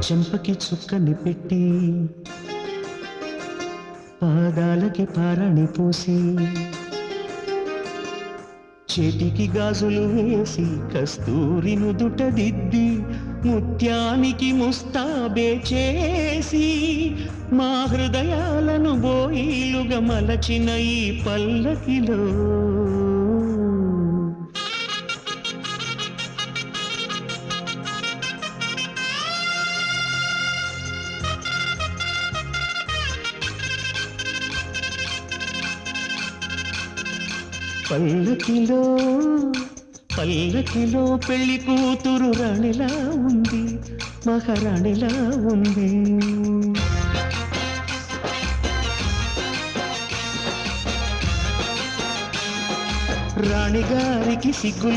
చెంపకి చుక్కని పెట్టి పాదాలకి పారాణి పూసి చేతికి గాజులు వేసి కస్తూరి నుదుట దిద్ది ముత్యానికి ముస్తాబే చేసి మా హృదయాలను బోయిలుగా మలచిన ఈ పల్లకిలో పల్లకిలో పల్లకిలో పెళ్లి కూతురు రాణిలా ఉంది, మహారాణిలా ఉంది. రాణిగారికి సిగ్గు